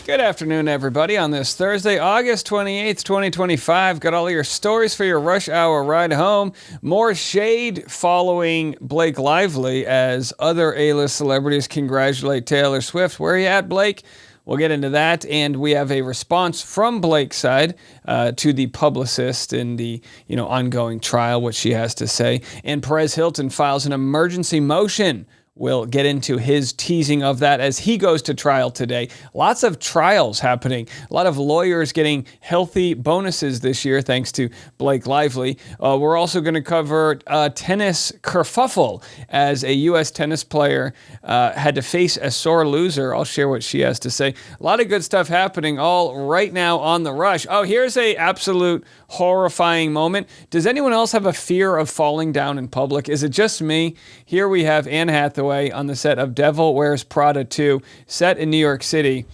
Good afternoon, everybody. On this Thursday, August 28th, 2025, got all your stories for your rush hour ride home. More shade following Blake Lively as other A-list celebrities congratulate Taylor Swift. Where are you at, Blake? We'll get into that, and we have a response from Blake's side to the publicist in the ongoing trial, what she has to say. And Perez Hilton files an emergency motion. We'll get into his teasing of that as he goes to trial today. Lots of trials happening. A lot of lawyers getting healthy bonuses this year thanks to Blake Lively. We're also going to cover tennis kerfuffle as a U.S. tennis player had to face a sore loser. I'll share what she has to say. A lot of good stuff happening all right now on The Rush. Oh, here's a absolute horrifying moment. Does anyone else have a fear of falling down in public? Is it just me? Here we have Anne Hathaway on the set of Devil Wears Prada 2, set in New York City,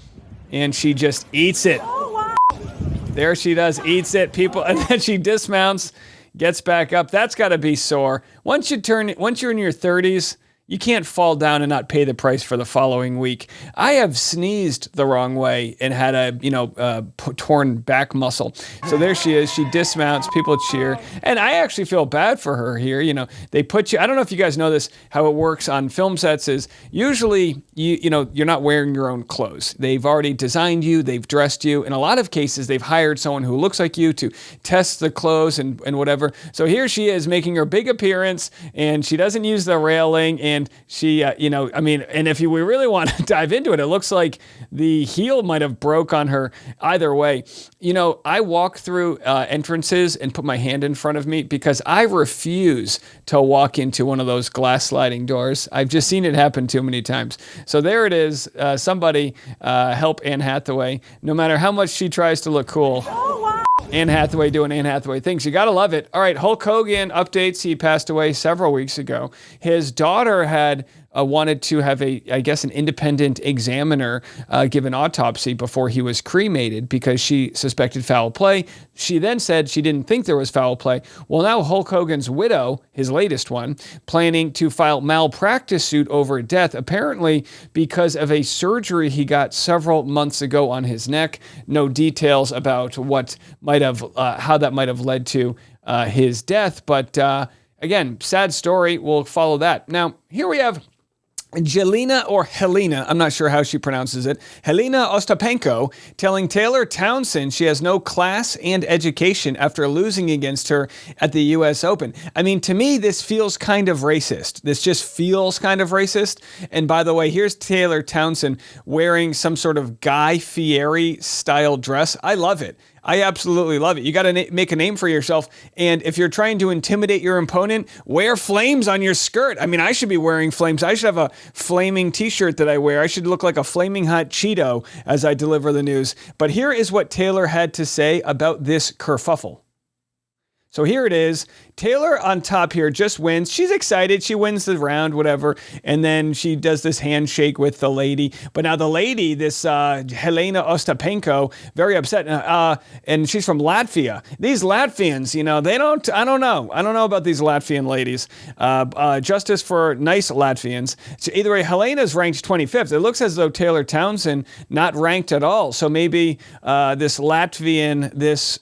and she just eats it. Oh, wow. There she does, eats it, people, and then she dismounts, gets back up. That's got to be sore. Once you're in your 30s, you can't fall down and not pay the price for the following week. I have sneezed the wrong way and had a torn back muscle. So there she is. She dismounts. People cheer. And I actually feel bad for her here. They put you, I don't know if you guys know this, how it works on film sets is usually you're not wearing your own clothes. They've already designed you. They've dressed you. In a lot of cases, they've hired someone who looks like you to test the clothes and whatever. So here she is making her big appearance, and she doesn't use the railing. And she, and if we really want to dive into it, it looks like the heel might have broke on her either way. I walk through entrances and put my hand in front of me because I refuse to walk into one of those glass sliding doors. I've just seen it happen too many times. So there it is. Somebody help Anne Hathaway. No matter how much she tries to look cool. Anne Hathaway doing Anne Hathaway things. You got to love it. All right, Hulk Hogan updates. He passed away several weeks ago. His daughter had wanted to have an independent examiner give an autopsy before he was cremated because she suspected foul play. She then said she didn't think there was foul play. Well, now Hulk Hogan's widow, his latest one, planning to file malpractice suit over death, apparently because of a surgery he got several months ago on his neck. No details about what might have, how that might have led to his death. But again, sad story. We'll follow that. Now, here we have Jelena or Helena, I'm not sure how she pronounces it, Helena Ostapenko telling Taylor Townsend she has no class and education after losing against her at the U.S. Open. I mean, to me, this feels kind of racist. This just feels kind of racist. And by the way, here's Taylor Townsend wearing some sort of Guy Fieri style dress. I love it. I absolutely love it. You got to make a name for yourself. And if you're trying to intimidate your opponent, wear flames on your skirt. I mean, I should be wearing flames. I should have a flaming t-shirt that I wear. I should look like a flaming hot Cheeto as I deliver the news. But here is what Taylor had to say about this kerfuffle. So here it is. Taylor on top here just wins. She's excited. She wins the round, whatever. And then she does this handshake with the lady. But now the lady, this Helena Ostapenko, very upset. And she's from Latvia. These Latvians, I don't know. I don't know about these Latvian ladies. Justice for nice Latvians. So either way, Helena's ranked 25th. It looks as though Taylor Townsend not ranked at all. So maybe this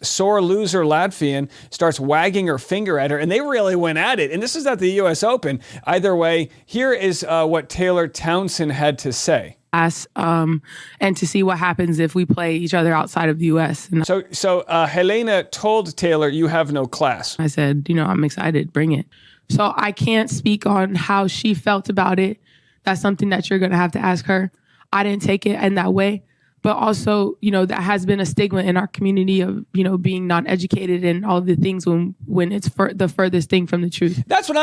sore loser Latvian starts wagging her finger at her, and they really went at it. And this is at the U.S. Open. Either way, here is what Taylor Townsend had to say. And to see what happens if we play each other outside of the U.S. And So Helena told Taylor, you have no class. I said, I'm excited, bring it. So I can't speak on how she felt about it. That's something that you're going to have to ask her. I didn't take it in that way. But also, that has been a stigma in our community of, being not educated and all the things when it's the furthest thing from the truth. That's what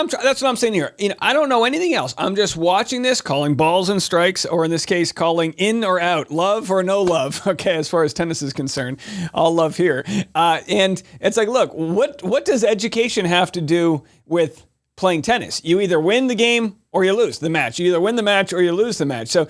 I'm saying here. I don't know anything else. I'm just watching this, calling balls and strikes, or in this case, calling in or out, love or no love. Okay, as far as tennis is concerned, all love here. And it's like, look, what does education have to do with playing tennis? You either win the game or you lose the match. You either win the match or you lose the match. So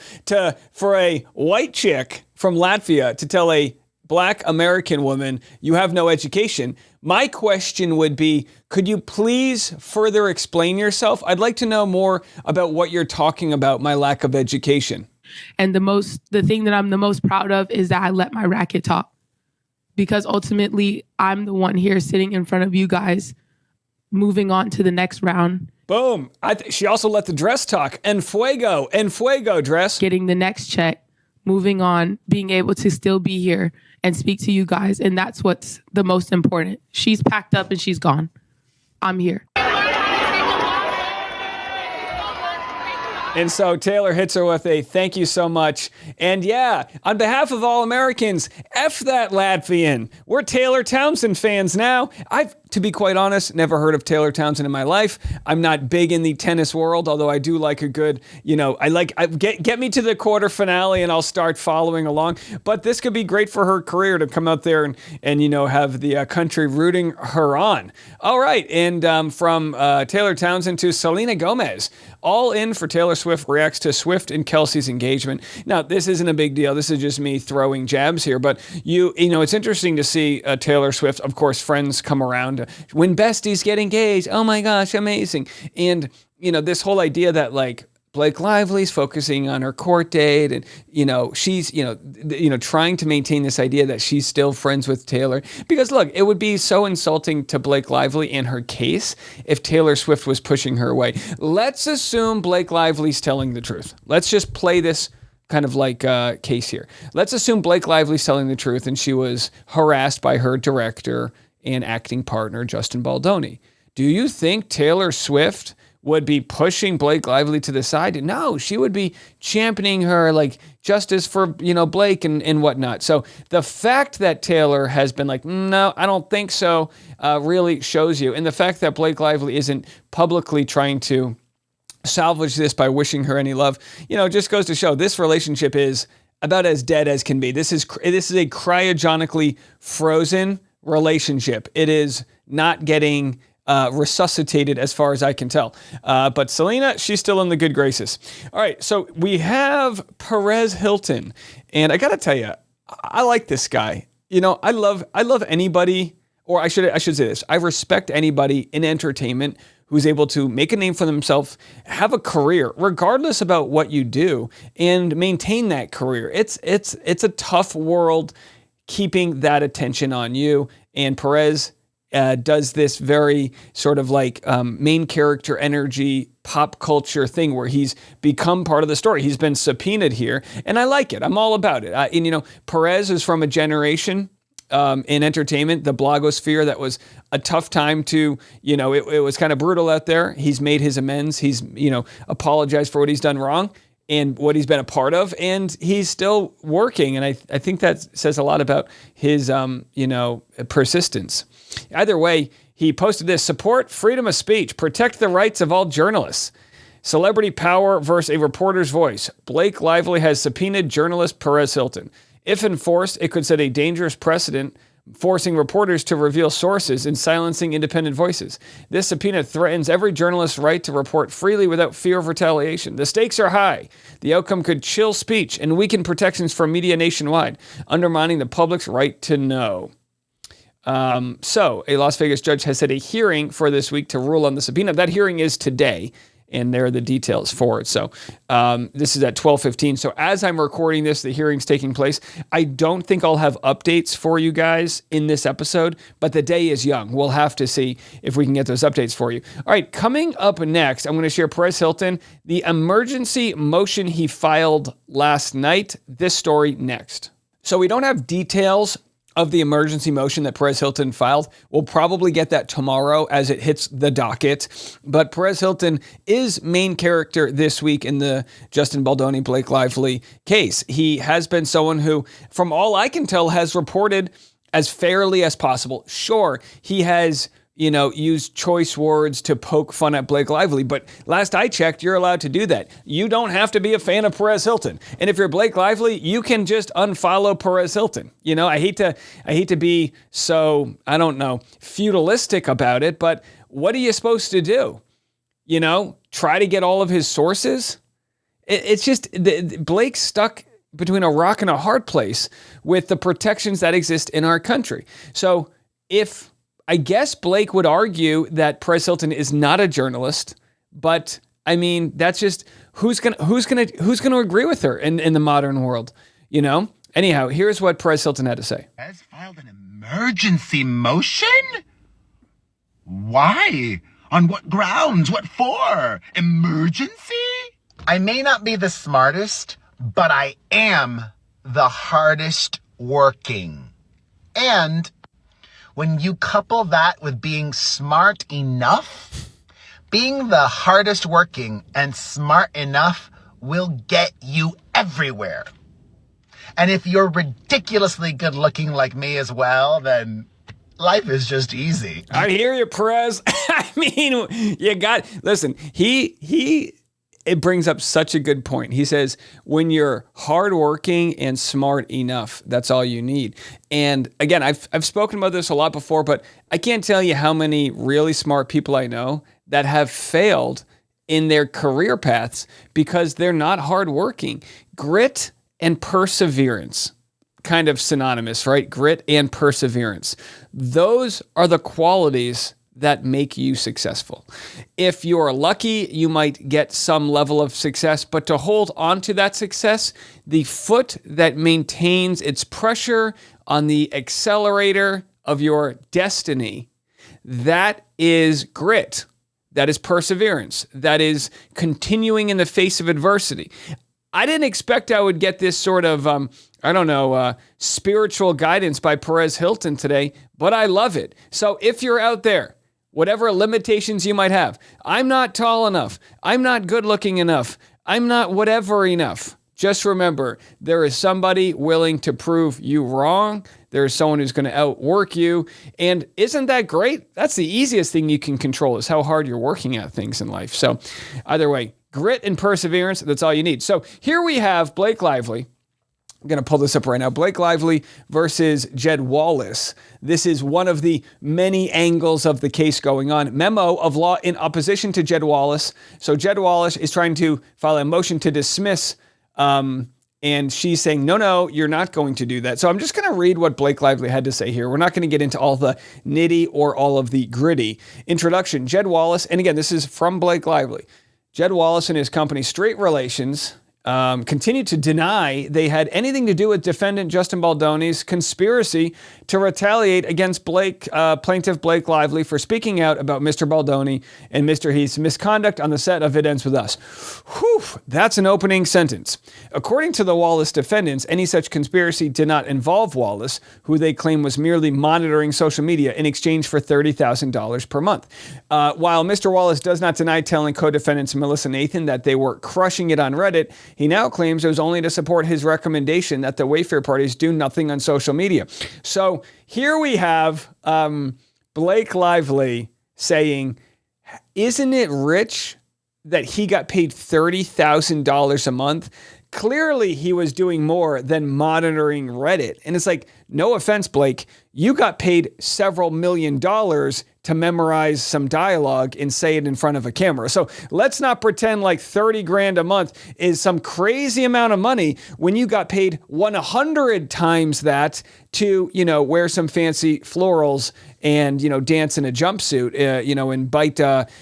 for a white chick from Latvia to tell a black American woman you have no education, my question would be, could you please further explain yourself? I'd like to know more about what you're talking about, my lack of education. And the thing that I'm the most proud of is that I let my racket talk, because ultimately I'm the one here sitting in front of you guys, moving on to the next round. Boom. She also let the dress talk. En fuego, dress. Getting the next check, moving on, being able to still be here and speak to you guys. And that's what's the most important. She's packed up and she's gone. I'm here. And so Taylor hits her with a thank you so much. And yeah, on behalf of all Americans, F that Latvian. We're Taylor Townsend fans now. I've, to be quite honest, never heard of Taylor Townsend in my life. I'm not big in the tennis world, although I do like a good, get me to the quarter finale and I'll start following along. But this could be great for her career to come out there and have the country rooting her on. All right, and from Taylor Townsend to Selena Gomez, all in for Taylor Swift reacts to Swift and Kelsey's engagement. Now, this isn't a big deal. This is just me throwing jabs here, but it's interesting to see Taylor Swift, of course, friends come around when besties get engaged. Oh my gosh, amazing. And, this whole idea that Blake Lively's focusing on her court date and, she's, trying to maintain this idea that she's still friends with Taylor. Because look, it would be so insulting to Blake Lively in her case if Taylor Swift was pushing her away. Let's assume Blake Lively's telling the truth. Let's just play this kind of case here. Let's assume Blake Lively's telling the truth and she was harassed by her director and acting partner, Justin Baldoni. Do you think Taylor Swift would be pushing Blake Lively to the side? No, she would be championing her, justice for, Blake and whatnot. So the fact that Taylor has been no, I don't think so, really shows you. And the fact that Blake Lively isn't publicly trying to salvage this by wishing her any love, just goes to show this relationship is about as dead as can be. This is a cryogenically frozen relationship. It is not getting resuscitated as far as I can tell. But Selena, she's still in the good graces. All right, so we have Perez Hilton. And I got to tell you, I like this guy. I love anybody, or I should say this. I respect anybody in entertainment who's able to make a name for themselves, have a career, regardless about what you do, and maintain that career. It's a tough world keeping that attention on you. And Perez does this very sort of main character energy pop culture thing where he's become part of the story. He's been subpoenaed here, and I like it. I'm all about it. Perez is from a generation in entertainment, the blogosphere, that was a tough time to, it was kind of brutal out there. He's made his amends. He's, apologized for what he's done wrong and what he's been a part of, and he's still working. And I think that says a lot about his, persistence. Either way, he posted this: support freedom of speech, protect the rights of all journalists. Celebrity power versus a reporter's voice. Blake Lively has subpoenaed journalist Perez Hilton. If enforced, it could set a dangerous precedent, forcing reporters to reveal sources and silencing independent voices. This subpoena threatens every journalist's right to report freely without fear of retaliation. The stakes are high. The outcome could chill speech and weaken protections for media nationwide, undermining the public's right to know. So a Las Vegas judge has set a hearing for this week to rule on the subpoena. That hearing is today, and there are the details for it. So this is at 12:15. So as I'm recording this, the hearing's taking place. I don't think I'll have updates for you guys in this episode, but the day is young. We'll have to see if we can get those updates for you. All right, coming up next, I'm going to share Perez Hilton, the emergency motion he filed last night. This story next. So we don't have details of the emergency motion that Perez Hilton filed. We'll probably get that tomorrow as it hits the docket. But Perez Hilton is main character this week in the Justin Baldoni, Blake Lively case. He has been someone who, from all I can tell, has reported as fairly as possible. Sure, he has use choice words to poke fun at Blake Lively. But last I checked, you're allowed to do that. You don't have to be a fan of Perez Hilton. And if you're Blake Lively, you can just unfollow Perez Hilton. I hate to be so, feudalistic about it, but what are you supposed to do? Try to get all of his sources? It's just, Blake's stuck between a rock and a hard place with the protections that exist in our country. So I guess Blake would argue that Perez Hilton is not a journalist, but I mean, that's just who's gonna agree with her in the modern world, you know? Anyhow, here's what Perez Hilton had to say. Has filed an emergency motion? Why? On what grounds? What for? Emergency? I may not be the smartest, but I am the hardest working. And when you couple that with being smart enough, being the hardest working and smart enough will get you everywhere. And if you're ridiculously good looking like me as well, then life is just easy. I hear you, Perez. I mean, listen, it brings up such a good point. He says, when you're hardworking and smart enough, that's all you need. And again, I've spoken about this a lot before, but I can't tell you how many really smart people I know that have failed in their career paths because they're not hardworking. Grit and perseverance, kind of synonymous, right? Grit and perseverance. Those are the qualities that make you successful. If you're lucky, you might get some level of success, but to hold on to that success, the foot that maintains its pressure on the accelerator of your destiny, that is grit. That is perseverance. That is continuing in the face of adversity. I didn't expect I would get this sort of, spiritual guidance by Perez Hilton today, but I love it. So if you're out there, whatever limitations you might have, I'm not tall enough, I'm not good looking enough, I'm not whatever enough. Just remember, there is somebody willing to prove you wrong. There is someone who's going to outwork you. And isn't that great? That's the easiest thing you can control, is how hard you're working at things in life. So either way, grit and perseverance, that's all you need. So here we have Blake Lively. I'm going to pull this up right now. Blake Lively versus Jed Wallace. This is one of the many angles of the case going on. Memo of law in opposition to Jed Wallace. So Jed Wallace is trying to file a motion to dismiss, and she's saying, no, you're not going to do that. So I'm just going to read what Blake Lively had to say here. We're not going to get into all the nitty or all of the gritty. Introduction, Jed Wallace, and again, this is from Blake Lively. Jed Wallace and his company, Straight Relations, continued to deny they had anything to do with defendant Justin Baldoni's conspiracy to retaliate against plaintiff Blake Lively for speaking out about Mr. Baldoni and Mr. Heath's misconduct on the set of It Ends With Us. Whew, that's an opening sentence. According to the Wallace defendants, any such conspiracy did not involve Wallace, who they claim was merely monitoring social media in exchange for $30,000 per month. While Mr. Wallace does not deny telling co-defendants Melissa Nathan that they were crushing it on Reddit, he now claims it was only to support his recommendation that the Wayfair parties do nothing on social media. So here we have Blake Lively saying, isn't it rich that he got paid $30,000 a month? Clearly, he was doing more than monitoring Reddit. And it's like, no offense, Blake, you got paid several $1,000,000 to memorize some dialogue and say it in front of a camera. So let's not pretend like 30 grand a month is some crazy amount of money when you got paid 100 times that to, wear some fancy florals and, dance in a jumpsuit, and bite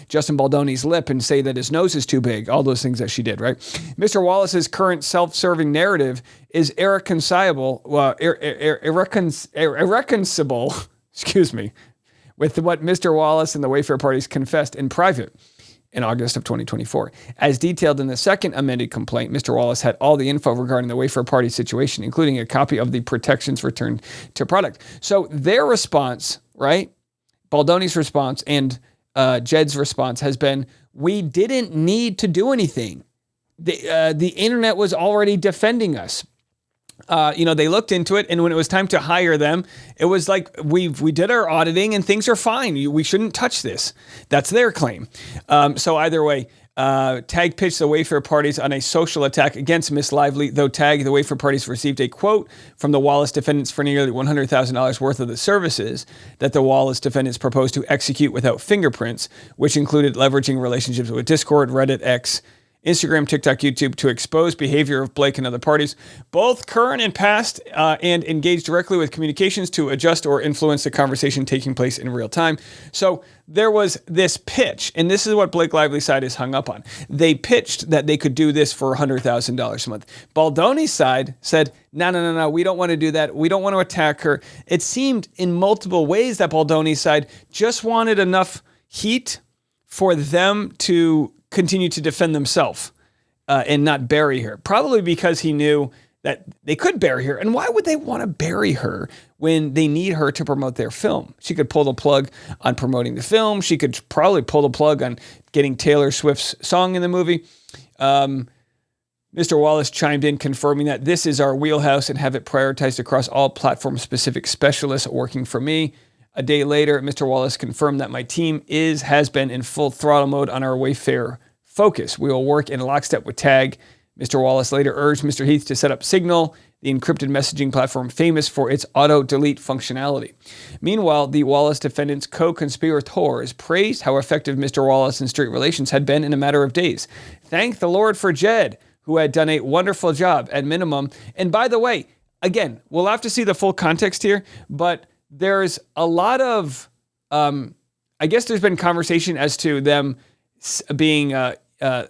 Justin Baldoni's lip and say that his nose is too big. All those things that she did, right? Mr. Wallace's current self-serving narrative is irreconcilable, excuse me, with what Mr. Wallace and the Wayfair parties confessed in private in August of 2024. As detailed in the second amended complaint, Mr. Wallace had all the info regarding the Wayfair party situation, including a copy of the protections returned to product. So their response, right? Baldoni's response and Jed's response has been, we didn't need to do anything. The internet was already defending us. They looked into it, and when it was time to hire them, it was like, we did our auditing and things are fine. We shouldn't touch this. That's their claim. So either way, Tag pitched the Wayfair parties on a social attack against Miss Lively, though Tag, the Wayfair parties, received a quote from the Wallace defendants for nearly $100,000 worth of the services that the Wallace defendants proposed to execute without fingerprints, which included leveraging relationships with Discord, Reddit, X, Instagram, TikTok, YouTube, to expose behavior of Blake and other parties, both current and past, and engage directly with communications to adjust or influence the conversation taking place in real time. So there was this pitch, and this is what Blake Lively's side is hung up on. They pitched that they could do this for $100,000 a month. Baldoni's side said, no, we don't want to do that. We don't want to attack her. It seemed in multiple ways that Baldoni's side just wanted enough heat for them to continue to defend themselves and not bury her. Probably because he knew that they could bury her. And why would they want to bury her when they need her to promote their film? She could pull the plug on promoting the film. She could probably pull the plug on getting Taylor Swift's song in the movie. Mr. Wallace chimed in, confirming that this is our wheelhouse and have it prioritized across all platform-specific specialists working for me. A day later, Mr. Wallace confirmed that my team has been in full throttle mode on our Wayfair focus. We will work in lockstep with TAG. Mr. Wallace later urged Mr. Heath to set up Signal, the encrypted messaging platform famous for its auto-delete functionality. Meanwhile, the Wallace defendants' co-conspirators praised how effective Mr. Wallace and Street Relations had been in a matter of days. Thank the Lord for Jed, who had done a wonderful job at minimum. And by the way, again, we'll have to see the full context here, but there's a lot of, I guess there's been conversation as to them being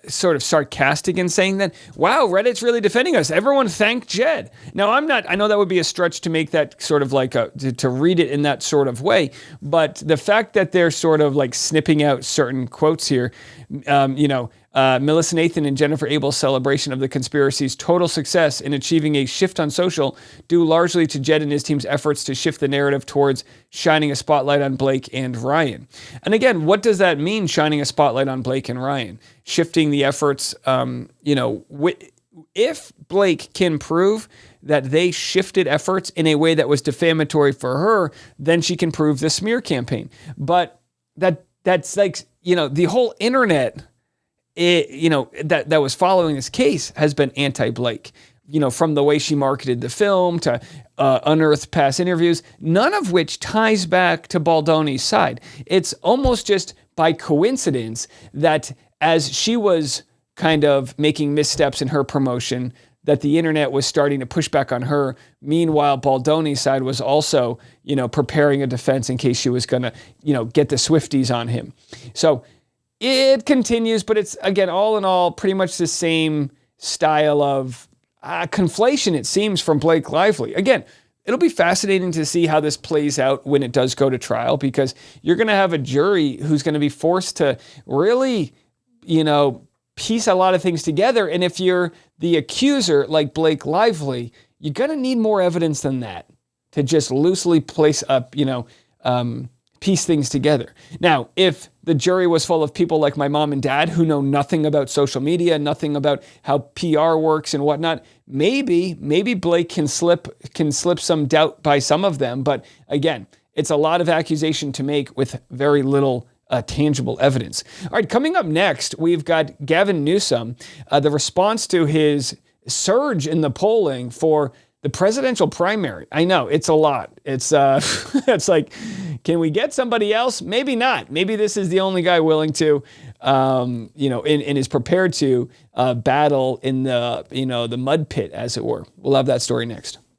sort of sarcastic in saying that, wow, Reddit's really defending us. Everyone thank Jed. Now, I know that would be a stretch to make that sort of like to read it in that sort of way, but the fact that they're sort of like snipping out certain quotes here, Melissa Nathan and Jennifer Abel's celebration of the conspiracy's total success in achieving a shift on social, due largely to Jed and his team's efforts to shift the narrative towards shining a spotlight on Blake and Ryan. And again, what does that mean, shining a spotlight on Blake and Ryan? Shifting the efforts, if Blake can prove that they shifted efforts in a way that was defamatory for her, then she can prove the smear campaign. But that's like, the whole internet, that was following this case has been anti-Blake, from the way she marketed the film to unearthed past interviews, none of which ties back to Baldoni's side. It's almost just by coincidence that as she was kind of making missteps in her promotion, that the internet was starting to push back on her. Meanwhile, Baldoni's side was also, preparing a defense in case she was going to, get the Swifties on him. So it continues, but it's, again, all in all, pretty much the same style of conflation, it seems, from Blake Lively. Again, it'll be fascinating to see how this plays out when it does go to trial, because you're going to have a jury who's going to be forced to really, piece a lot of things together. And if you're the accuser, like Blake Lively, you're going to need more evidence than that to just loosely place up, piece things together. Now, if the jury was full of people like my mom and dad who know nothing about social media, nothing about how PR works and whatnot, maybe Blake can slip some doubt by some of them. But again, it's a lot of accusation to make with very little tangible evidence. All right, coming up next, we've got Gavin Newsom, the response to his surge in the polling for the presidential primary. I know, it's a lot. It's it's like, can we get somebody else? Maybe not. Maybe this is the only guy willing to, and is prepared to battle in the, the mud pit, as it were. We'll have that story next.